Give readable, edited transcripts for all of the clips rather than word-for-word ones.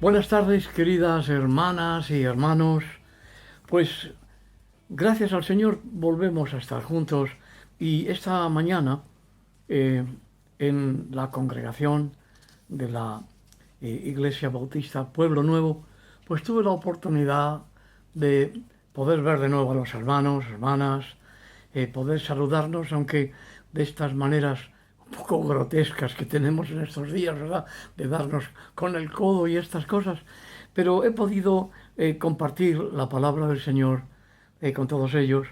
Buenas tardes, queridas hermanas y hermanos. Pues gracias al Señor volvemos a estar juntos y esta mañana eh, en la congregación de la Iglesia Bautista Pueblo Nuevo, pues tuve la oportunidad de poder ver de nuevo a los hermanos, hermanas, poder saludarnos, aunque de estas maneras un poco grotescas que tenemos en estos días, ¿verdad? De darnos con el codo y estas cosas. Pero he podido compartir la palabra del Señor con todos ellos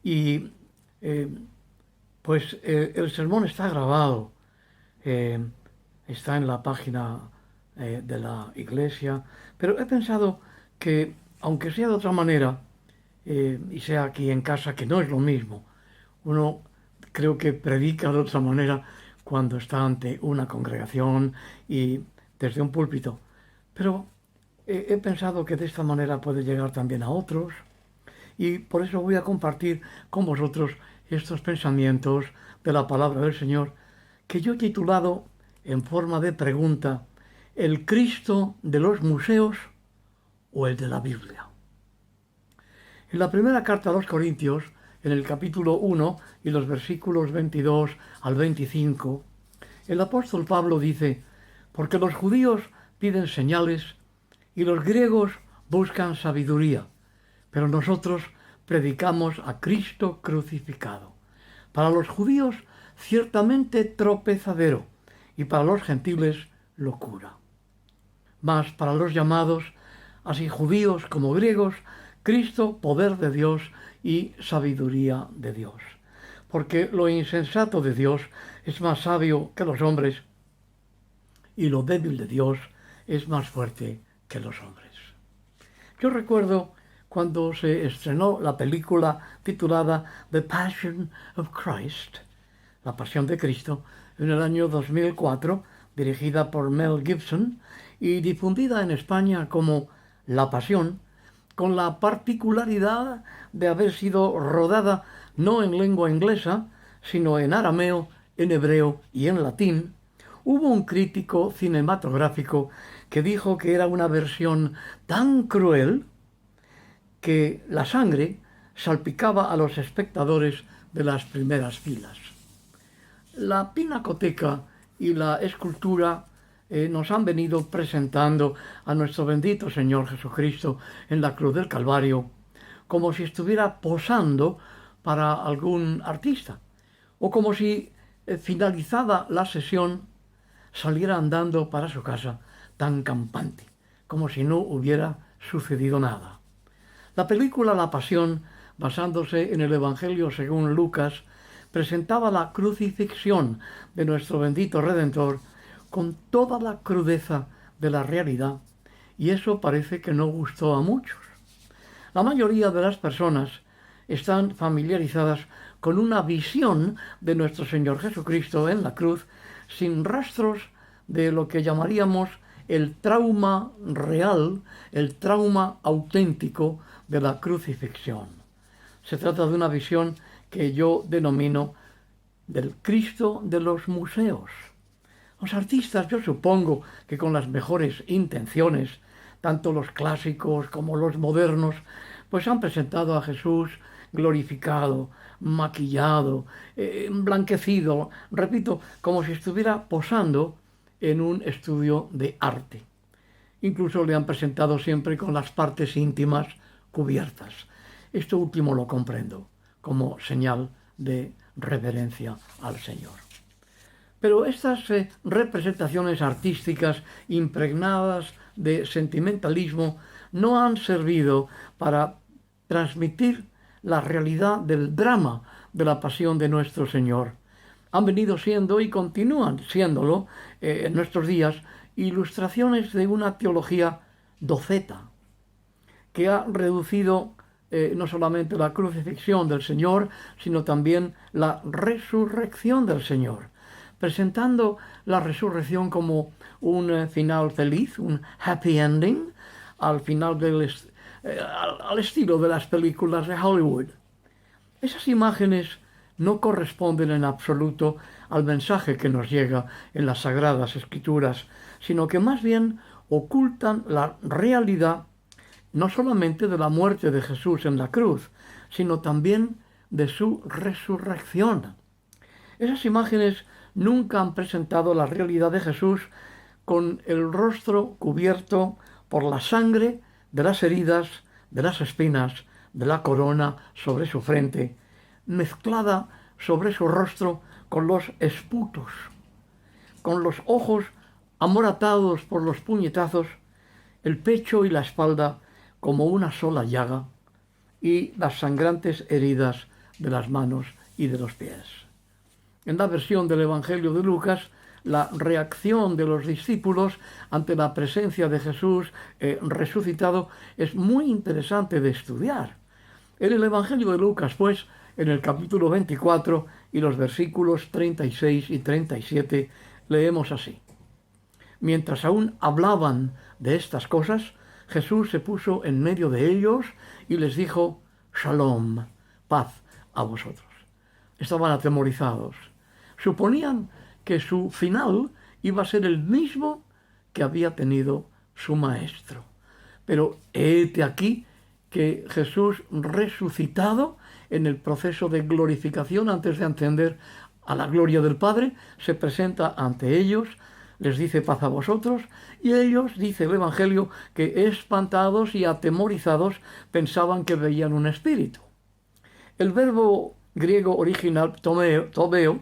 y eh, el sermón está grabado, eh, está en la página de la iglesia, pero he pensado que aunque sea de otra manera, y sea aquí en casa, que no es lo mismo, uno creo que predica de otra manera cuando está ante una congregación y desde un púlpito. Pero he pensado que de esta manera puede llegar también a otros y por eso voy a compartir con vosotros estos pensamientos de la palabra del Señor que yo he titulado en forma de pregunta: ¿el Cristo de los museos o el de la Biblia? En la primera carta a los Corintios, en el capítulo 1 y los versículos 22 al 25, el apóstol Pablo dice: porque los judíos piden señales y los griegos buscan sabiduría, pero nosotros predicamos a Cristo crucificado. Para los judíos ciertamente tropezadero y para los gentiles locura. Mas para los llamados, así judíos como griegos, Cristo poder de Dios y sabiduría de Dios. Porque lo insensato de Dios es más sabio que los hombres y lo débil de Dios es más fuerte que los hombres. Yo recuerdo cuando se estrenó la película titulada The Passion of Christ, La Pasión de Cristo, en el año 2004, dirigida por Mel Gibson y difundida en España como La Pasión, con la particularidad de haber sido rodada no en lengua inglesa, sino en arameo, en hebreo y en latín. Hubo un crítico cinematográfico que dijo que era una versión tan cruel que la sangre salpicaba a los espectadores de las primeras filas. La pinacoteca y la escultura nos han venido presentando a nuestro bendito Señor Jesucristo en la cruz del Calvario como si estuviera posando para algún artista, o como si finalizada la sesión saliera andando para su casa tan campante, como si no hubiera sucedido nada. La película La Pasión, basándose en el Evangelio según Lucas, presentaba la crucifixión de nuestro bendito Redentor con toda la crudeza de la realidad, y eso parece que no gustó a muchos. La mayoría de las personas están familiarizadas con una visión de nuestro Señor Jesucristo en la cruz sin rastros de lo que llamaríamos el trauma real, el trauma auténtico de la crucifixión. Se trata de una visión que yo denomino del Cristo de los museos. Los artistas, yo supongo que con las mejores intenciones, tanto los clásicos como los modernos, pues han presentado a Jesús glorificado, maquillado, emblanquecido, repito, como si estuviera posando en un estudio de arte. Incluso le han presentado siempre con las partes íntimas cubiertas. Esto último lo comprendo como señal de reverencia al Señor. Pero estas representaciones artísticas impregnadas de sentimentalismo no han servido para transmitir la realidad del drama de la pasión de nuestro Señor. Han venido siendo y continúan siéndolo en nuestros días ilustraciones de una teología doceta que ha reducido no solamente la crucifixión del Señor, sino también la resurrección del Señor, presentando la resurrección como un final feliz, un happy ending, al final al estilo de las películas de Hollywood. Esas imágenes no corresponden en absoluto al mensaje que nos llega en las Sagradas Escrituras, sino que más bien ocultan la realidad no solamente de la muerte de Jesús en la cruz, sino también de su resurrección. Esas imágenes nunca han presentado la realidad de Jesús con el rostro cubierto por la sangre de las heridas, de las espinas, de la corona sobre su frente, mezclada sobre su rostro con los esputos, con los ojos amoratados por los puñetazos, el pecho y la espalda como una sola llaga, y las sangrantes heridas de las manos y de los pies. En la versión del Evangelio de Lucas, la reacción de los discípulos ante la presencia de Jesús resucitado es muy interesante de estudiar. En el Evangelio de Lucas, pues, en el capítulo 24 y los versículos 36 y 37, leemos así. Mientras aún hablaban de estas cosas, Jesús se puso en medio de ellos y les dijo, Shalom, paz a vosotros. Estaban atemorizados. Suponían que su final iba a ser el mismo que había tenido su maestro. Pero hete aquí que Jesús resucitado en el proceso de glorificación antes de ascender a la gloria del Padre, se presenta ante ellos, les dice paz a vosotros, y ellos, dice el Evangelio, que espantados y atemorizados pensaban que veían un espíritu. El verbo griego original, tobeo,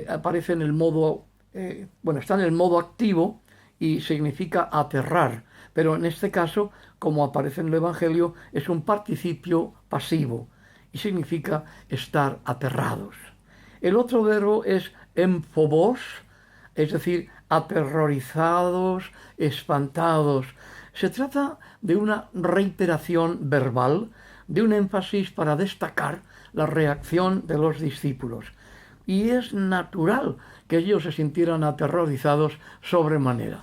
aparece en el modo, está en el modo activo y significa aterrar, pero en este caso, como aparece en el Evangelio, es un participio pasivo y significa estar aterrados. El otro verbo es emphobos, es decir, aterrorizados, espantados. Se trata de una reiteración verbal, de un énfasis para destacar la reacción de los discípulos. Y es natural que ellos se sintieran aterrorizados sobremanera.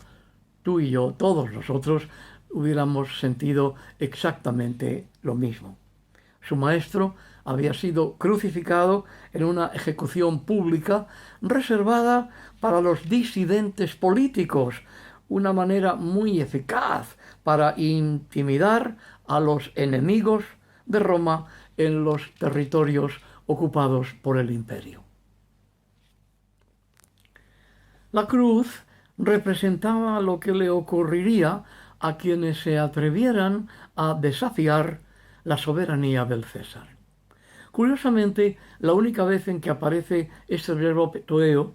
Tú y yo, todos nosotros, hubiéramos sentido exactamente lo mismo. Su maestro había sido crucificado en una ejecución pública reservada para los disidentes políticos, una manera muy eficaz para intimidar a los enemigos de Roma en los territorios ocupados por el imperio. La cruz representaba lo que le ocurriría a quienes se atrevieran a desafiar la soberanía del César. Curiosamente, la única vez en que aparece este verbo toeo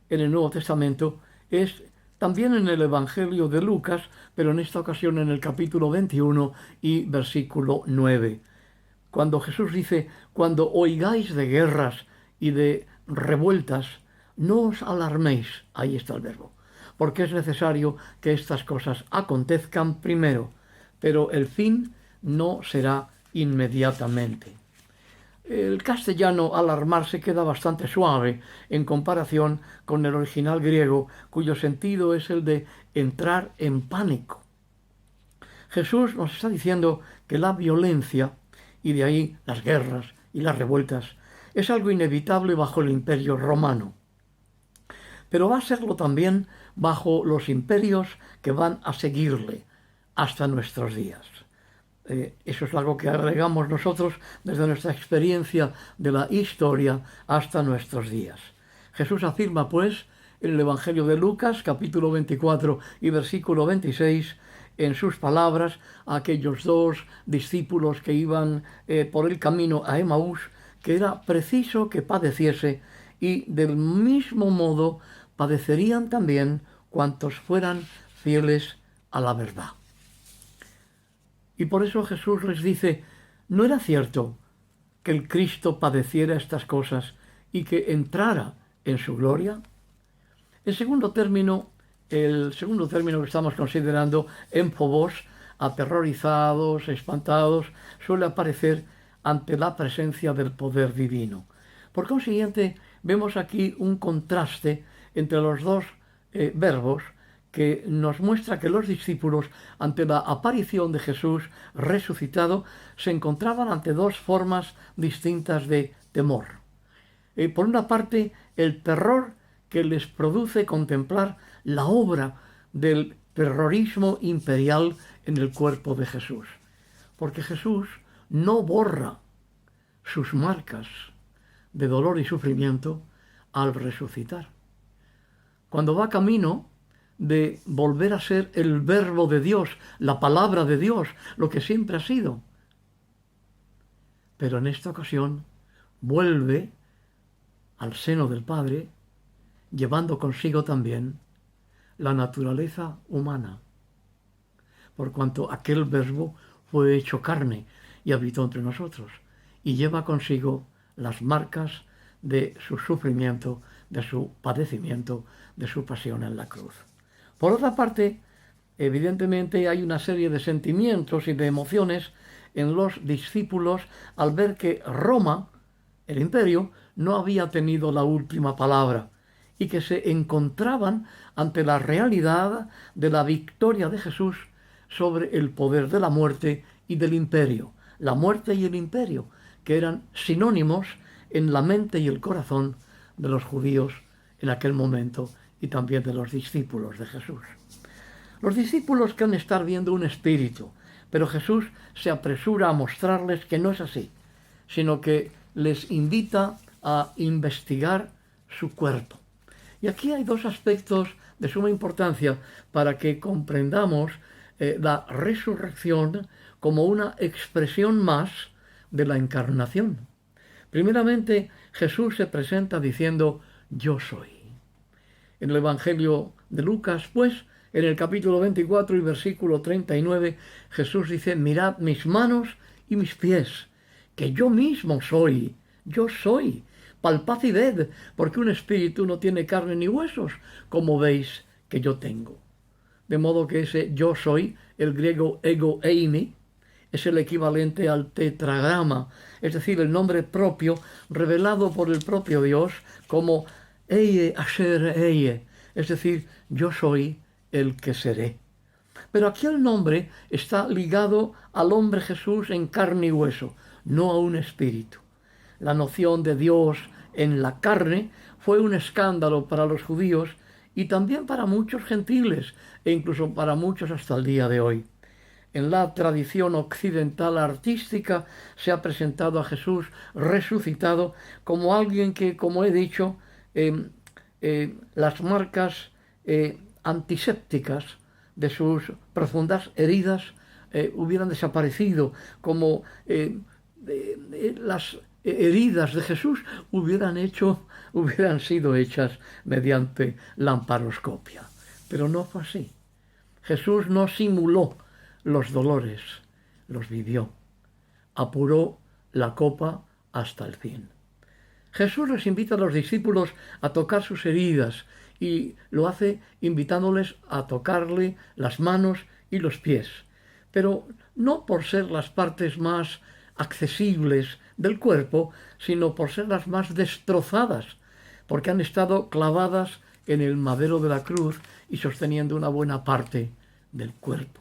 en el Nuevo Testamento es también en el Evangelio de Lucas, pero en esta ocasión en el capítulo 21 y versículo 9. Cuando Jesús dice, cuando oigáis de guerras y de revueltas, no os alarméis, ahí está el verbo, porque es necesario que estas cosas acontezcan primero, pero el fin no será inmediatamente. El castellano alarmarse queda bastante suave en comparación con el original griego, cuyo sentido es el de entrar en pánico. Jesús nos está diciendo que la violencia, y de ahí las guerras y las revueltas, es algo inevitable bajo el imperio romano. Pero va a serlo también bajo los imperios que van a seguirle hasta nuestros días. Eso es algo que agregamos nosotros desde nuestra experiencia de la historia hasta nuestros días. Jesús afirma, pues, en el Evangelio de Lucas, capítulo 24 y versículo 26, en sus palabras a aquellos dos discípulos que iban por el camino a Emaús, que era preciso que padeciese y del mismo modo padecerían también cuantos fueran fieles a la verdad. Y por eso Jesús les dice, ¿no era cierto que el Cristo padeciera estas cosas y que entrara en su gloria? El segundo término que estamos considerando, emphobos, aterrorizados, espantados, suele aparecer ante la presencia del poder divino. Por consiguiente, vemos aquí un contraste entre los dos verbos que nos muestra que los discípulos, ante la aparición de Jesús resucitado, se encontraban ante dos formas distintas de temor. Por una parte, el terror que les produce contemplar la obra del terrorismo imperial en el cuerpo de Jesús. Porque Jesús no borra sus marcas de dolor y sufrimiento al resucitar. Cuando va camino de volver a ser el verbo de Dios, la palabra de Dios, lo que siempre ha sido. Pero en esta ocasión vuelve al seno del Padre, llevando consigo también la naturaleza humana, por cuanto aquel verbo fue hecho carne y habitó entre nosotros, y lleva consigo las marcas de su sufrimiento, de su padecimiento, de su pasión en la cruz. Por otra parte, evidentemente hay una serie de sentimientos y de emociones en los discípulos al ver que Roma, el imperio, no había tenido la última palabra y que se encontraban ante la realidad de la victoria de Jesús sobre el poder de la muerte y del imperio. La muerte y el imperio, que eran sinónimos en la mente y el corazón de los judíos en aquel momento y también de los discípulos de Jesús. Los discípulos creen estar viendo un espíritu, pero Jesús se apresura a mostrarles que no es así, sino que les invita a investigar su cuerpo. Y aquí hay dos aspectos de suma importancia para que comprendamos la resurrección como una expresión más de la encarnación. Primeramente, Jesús se presenta diciendo: yo soy. En el Evangelio de Lucas, pues, en el capítulo 24 y versículo 39, Jesús dice: mirad mis manos y mis pies, que yo mismo soy, yo soy. Palpad y ved, porque un espíritu no tiene carne ni huesos, como veis que yo tengo. De modo que ese yo soy, el griego ego eimi, es el equivalente al tetragrama, es decir, el nombre propio revelado por el propio Dios como Eie Asher Eie, es decir, yo soy el que seré. Pero aquí el nombre está ligado al hombre Jesús en carne y hueso, no a un espíritu. La noción de Dios en la carne fue un escándalo para los judíos y también para muchos gentiles e incluso para muchos hasta el día de hoy. En la tradición occidental artística se ha presentado a Jesús resucitado como alguien que, como he dicho, las marcas antisépticas de sus profundas heridas hubieran desaparecido, como las heridas de Jesús hubieran sido hechas mediante lamparoscopia. Pero no fue así. Jesús no simuló los dolores, los vivió. Apuró la copa hasta el fin. Jesús les invita a los discípulos a tocar sus heridas y lo hace invitándoles a tocarle las manos y los pies, pero no por ser las partes más accesibles del cuerpo, sino por ser las más destrozadas, porque han estado clavadas en el madero de la cruz y sosteniendo una buena parte del cuerpo.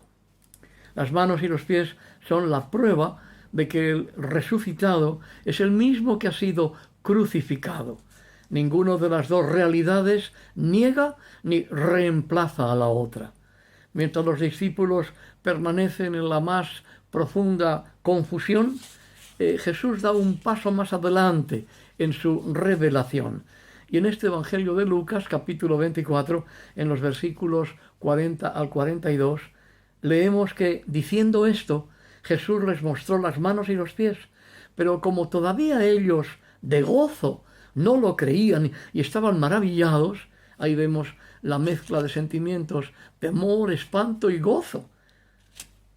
Las manos y los pies son la prueba de que el resucitado es el mismo que ha sido crucificado. Ninguno de las dos realidades niega ni reemplaza a la otra. Mientras los discípulos permanecen en la más profunda confusión, Jesús da un paso más adelante en su revelación. Y en este Evangelio de Lucas, capítulo 24, en los versículos 40 al 42, leemos que, diciendo esto, Jesús les mostró las manos y los pies, pero como todavía ellos, de gozo, no lo creían y estaban maravillados, ahí vemos la mezcla de sentimientos, temor, espanto y gozo.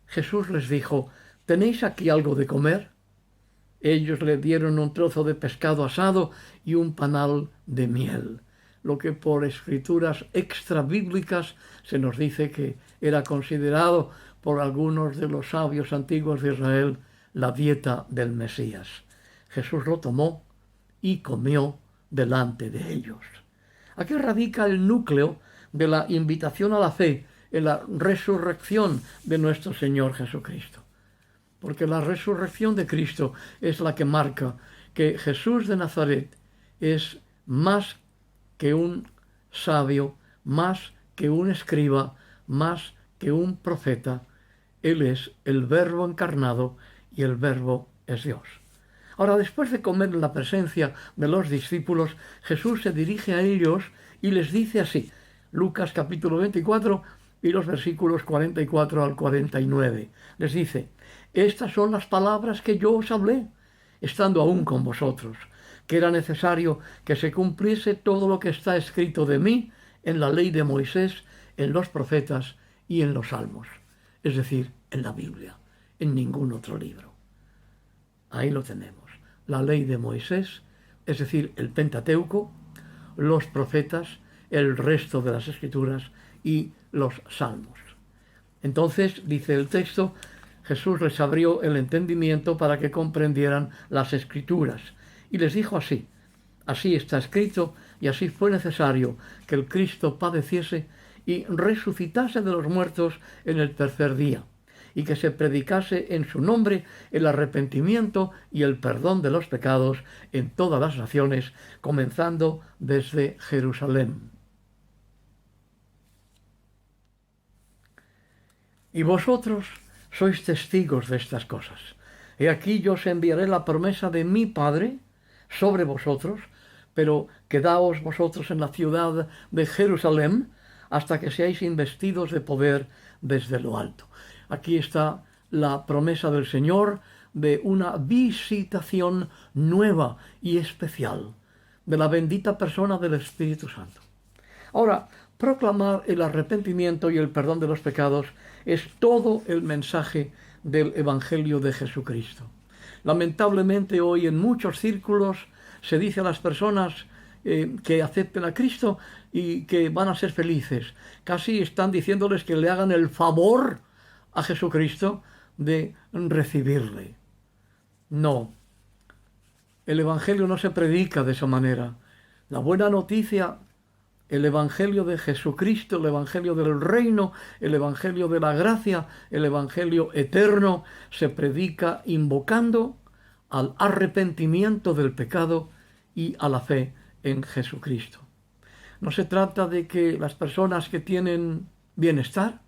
Jesús les dijo: ¿tenéis aquí algo de comer? Ellos le dieron un trozo de pescado asado y un panal de miel, lo que por escrituras extrabíblicas se nos dice que era considerado por algunos de los sabios antiguos de Israel la dieta del Mesías. Jesús lo tomó y comió delante de ellos. Aquí radica el núcleo de la invitación a la fe en la resurrección de nuestro Señor Jesucristo. Porque la resurrección de Cristo es la que marca que Jesús de Nazaret es más que un sabio, más que un escriba, más que un profeta. Él es el Verbo encarnado y el Verbo es Dios. Ahora, después de comer en la presencia de los discípulos, Jesús se dirige a ellos y les dice así, Lucas capítulo 24 y los versículos 44 al 49. Les dice, estas son las palabras que yo os hablé, estando aún con vosotros, que era necesario que se cumpliese todo lo que está escrito de mí en la ley de Moisés, en los profetas y en los salmos, es decir, en la Biblia, en ningún otro libro. Ahí lo tenemos. La ley de Moisés, es decir, el Pentateuco, los profetas, el resto de las escrituras y los salmos. Entonces, dice el texto, Jesús les abrió el entendimiento para que comprendieran las escrituras y les dijo así, así está escrito y así fue necesario que el Cristo padeciese y resucitase de los muertos en el tercer día, y que se predicase en su nombre el arrepentimiento y el perdón de los pecados en todas las naciones, comenzando desde Jerusalén. Y vosotros sois testigos de estas cosas. He aquí yo os enviaré la promesa de mi Padre sobre vosotros, pero quedaos vosotros en la ciudad de Jerusalén hasta que seáis investidos de poder desde lo alto. Aquí está la promesa del Señor de una visitación nueva y especial de la bendita persona del Espíritu Santo. Ahora, proclamar el arrepentimiento y el perdón de los pecados es todo el mensaje del Evangelio de Jesucristo. Lamentablemente hoy en muchos círculos se dice a las personas que acepten a Cristo y que van a ser felices. Casi están diciéndoles que le hagan el favor a Jesucristo de recibirle. No, el Evangelio no se predica de esa manera. La buena noticia, el Evangelio de Jesucristo, el Evangelio del reino, el Evangelio de la gracia, el Evangelio eterno, se predica invocando al arrepentimiento del pecado y a la fe en Jesucristo. No se trata de que las personas que tienen bienestar,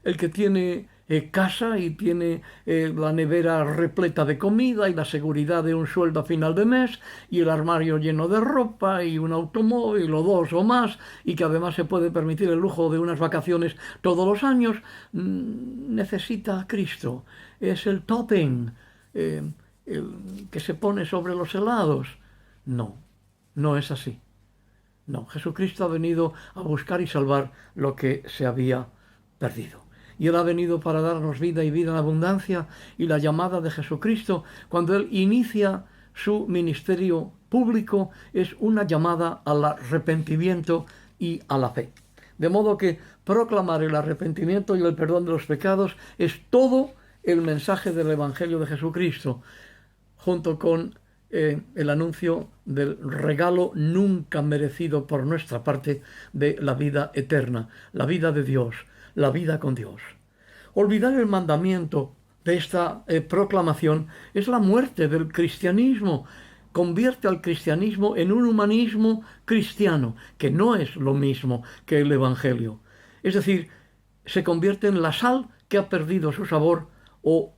el que tiene casa y tiene la nevera repleta de comida y la seguridad de un sueldo a final de mes y el armario lleno de ropa y un automóvil o dos o más y que además se puede permitir el lujo de unas vacaciones todos los años, necesita a Cristo. Es el topping el que se pone sobre los helados. No, no es así. No, Jesucristo ha venido a buscar y salvar lo que se había perdido. Y Él ha venido para darnos vida y vida en abundancia, y la llamada de Jesucristo, cuando Él inicia su ministerio público, es una llamada al arrepentimiento y a la fe. De modo que proclamar el arrepentimiento y el perdón de los pecados es todo el mensaje del Evangelio de Jesucristo, junto con el anuncio del regalo nunca merecido por nuestra parte de la vida eterna, la vida de Dios, la vida con Dios. Olvidar el mandamiento de esta proclamación es la muerte del cristianismo. Convierte al cristianismo en un humanismo cristiano, que no es lo mismo que el Evangelio. Es decir, se convierte en la sal que ha perdido su sabor o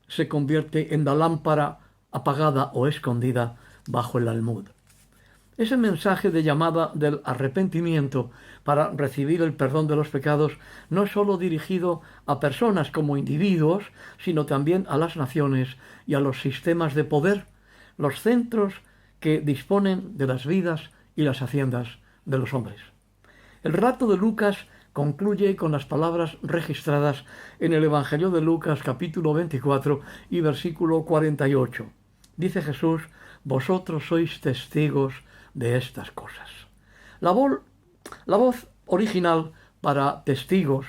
se convierte en la lámpara apagada o escondida bajo el almud. Ese mensaje de llamada del arrepentimiento para recibir el perdón de los pecados no es solo dirigido a personas como individuos, sino también a las naciones y a los sistemas de poder, los centros que disponen de las vidas y las haciendas de los hombres. El relato de Lucas concluye con las palabras registradas en el Evangelio de Lucas capítulo 24 y versículo 48. Dice Jesús, vosotros sois testigos de estas cosas. La voz original para testigos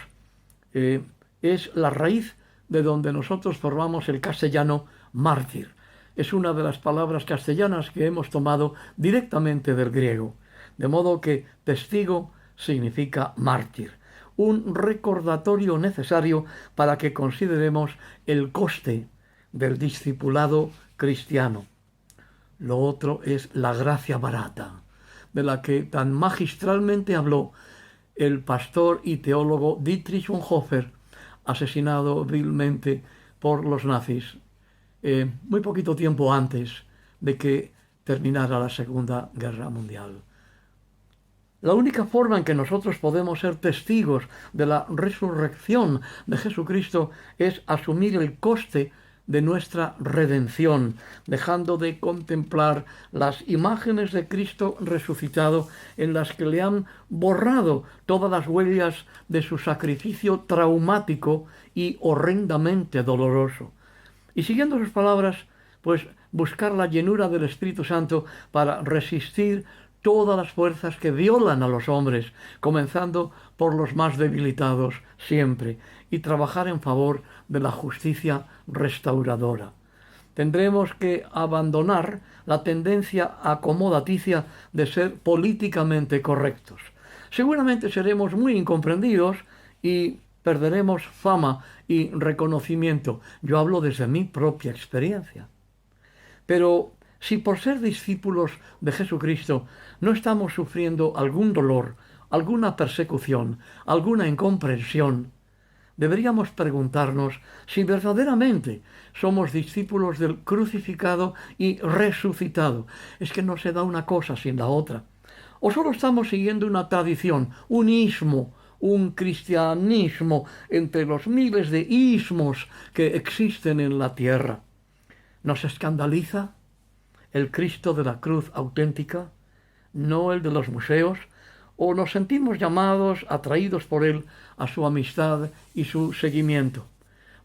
es la raíz de donde nosotros formamos el castellano mártir. Es una de las palabras castellanas que hemos tomado directamente del griego. De modo que testigo significa mártir. Un recordatorio necesario para que consideremos el coste del discipulado cristiano. Lo otro es la gracia barata, de la que tan magistralmente habló el pastor y teólogo Dietrich Bonhoeffer, asesinado vilmente por los nazis, muy poquito tiempo antes de que terminara la Segunda Guerra Mundial. La única forma en que nosotros podemos ser testigos de la resurrección de Jesucristo es asumir el coste de nuestra redención, dejando de contemplar las imágenes de Cristo resucitado en las que le han borrado todas las huellas de su sacrificio traumático y horrendamente doloroso. Y siguiendo sus palabras, pues buscar la llenura del Espíritu Santo para resistir todas las fuerzas que violan a los hombres, comenzando por los más debilitados siempre, y trabajar en favor de la justicia restauradora. Tendremos que abandonar la tendencia acomodaticia de ser políticamente correctos. Seguramente seremos muy incomprendidos y perderemos fama y reconocimiento. Yo hablo desde mi propia experiencia. Pero si por ser discípulos de Jesucristo no estamos sufriendo algún dolor, alguna persecución, alguna incomprensión, deberíamos preguntarnos si verdaderamente somos discípulos del crucificado y resucitado. Es que no se da una cosa sin la otra. O solo estamos siguiendo una tradición, un ismo, un cristianismo entre los miles de ismos que existen en la tierra. ¿Nos escandaliza el Cristo de la cruz auténtica, no el de los museos? ¿O nos sentimos llamados, atraídos por él, a su amistad y su seguimiento?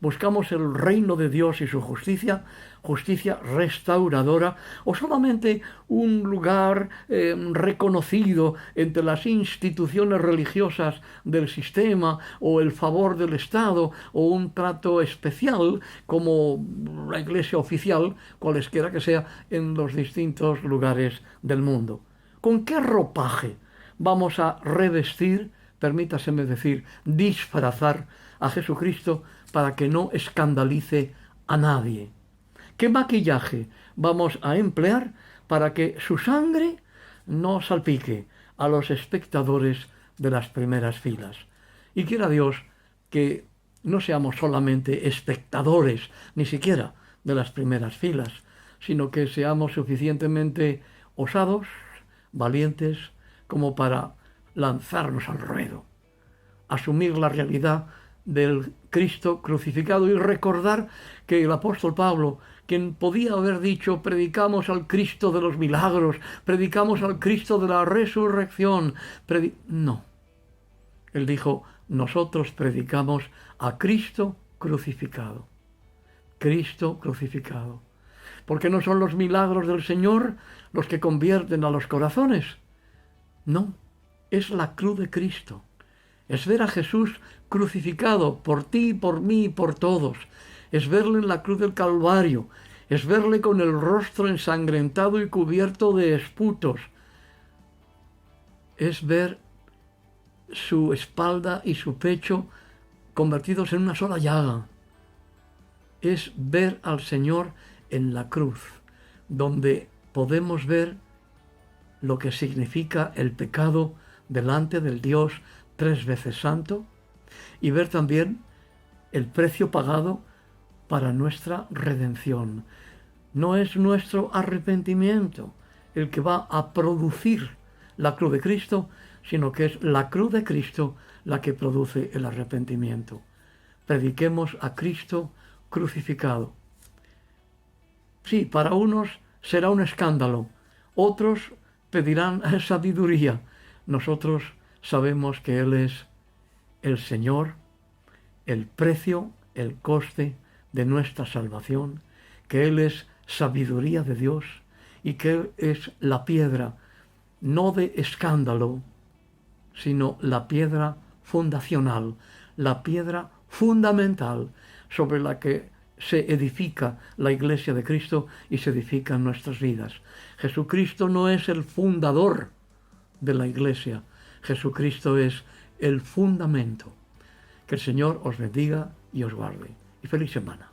¿Buscamos el reino de Dios y su justicia, justicia restauradora, o solamente un lugar reconocido entre las instituciones religiosas del sistema, o el favor del Estado, o un trato especial como la iglesia oficial, cualesquiera que sea, en los distintos lugares del mundo? ¿Con qué ropaje vamos a revestir, permítaseme decir, disfrazar a Jesucristo para que no escandalice a nadie? ¿Qué maquillaje vamos a emplear para que su sangre no salpique a los espectadores de las primeras filas? Y quiera Dios que no seamos solamente espectadores, ni siquiera de las primeras filas, sino que seamos suficientemente osados, valientes, como para lanzarnos al ruedo, asumir la realidad del Cristo crucificado y recordar que el apóstol Pablo, quien podía haber dicho predicamos al Cristo de los milagros, predicamos al Cristo de la resurrección, no. Él dijo, nosotros predicamos a Cristo crucificado. Cristo crucificado. Porque no son los milagros del Señor los que convierten a los corazones. No, es la cruz de Cristo. Es ver a Jesús crucificado por ti, por mí y por todos. Es verle en la cruz del Calvario. Es verle con el rostro ensangrentado y cubierto de esputos. Es ver su espalda y su pecho convertidos en una sola llaga. Es ver al Señor en la cruz, donde podemos ver lo que significa el pecado delante del Dios 3 veces santo, y ver también el precio pagado para nuestra redención. No es nuestro arrepentimiento el que va a producir la cruz de Cristo, sino que es la cruz de Cristo la que produce el arrepentimiento. Prediquemos a Cristo crucificado. Sí, para unos será un escándalo, otros pedirán sabiduría. Nosotros sabemos que Él es el Señor, el precio, el coste de nuestra salvación, que Él es sabiduría de Dios y que Él es la piedra, no de escándalo, sino la piedra fundacional, la piedra fundamental sobre la que se edifica la Iglesia de Cristo y se edifican nuestras vidas. Jesucristo no es el fundador de la Iglesia, Jesucristo es el fundamento. Que el Señor os bendiga y os guarde. Y feliz semana.